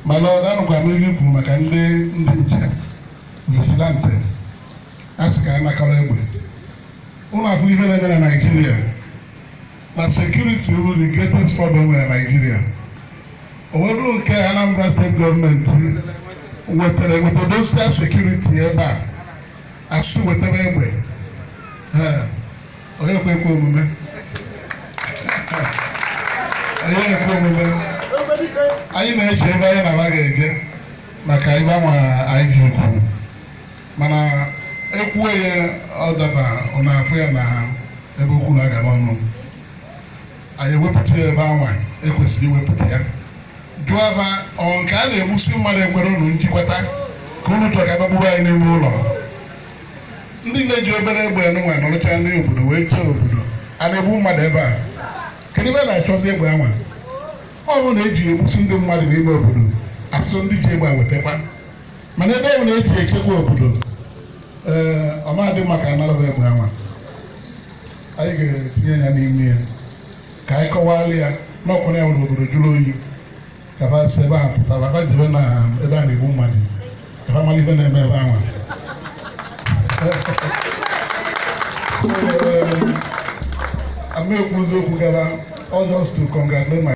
mana ọ danụkwa m ihe kwuru maka ndị nche vigilante a sị ka a nakọrọ egbe ụlọ afọ ife na-eme na Naịjirịa na security bụ the greatest problem na Naịjirịa. O nwere nke Anambra steeti gọọmenti nwetara dosia security ebe a asị wetara egbe onye ekwe omume anyị na-eji ebe anyị na-aba ga-eje maka ibe anwa anyị ji ukwu mana ekwuo ya ọ daba ọ na-afụ ya na ebe okwu na-agaba ọnụ anyị ewepụta ya ebe anwa ekwesịrị iwepụta ya jụọ aba ọ nke a na-egbusi mmadụ ekwere unu njikwata ka unu tụọ ka gbagbuo anyị n'ime ụlọ ndị na-eji obere egbe nwa nọrọcha n'obodo wee chee obodo a na-egbu mmadụ ebe a kedu ebe a na-achọzi egbe anwa ọ bụrụ na eji egbusi ndị mmadụ n'ime obodo asụsụ ndị ji egbe wetakwa mana ebe ọ na-eji echekwa obodo ọmadị maka analụba egbe anwa anyị ga-etinye ya n'ime ya ka anyị kọwara ya n'ọkwụna ya n'obodo jụrụ oyi ka ba si ebe a pụta ba jebe na ebe a na-egbu mmadụ ka ba mara ife na-eme ebe anwa I'm not going to go all just to congratulate my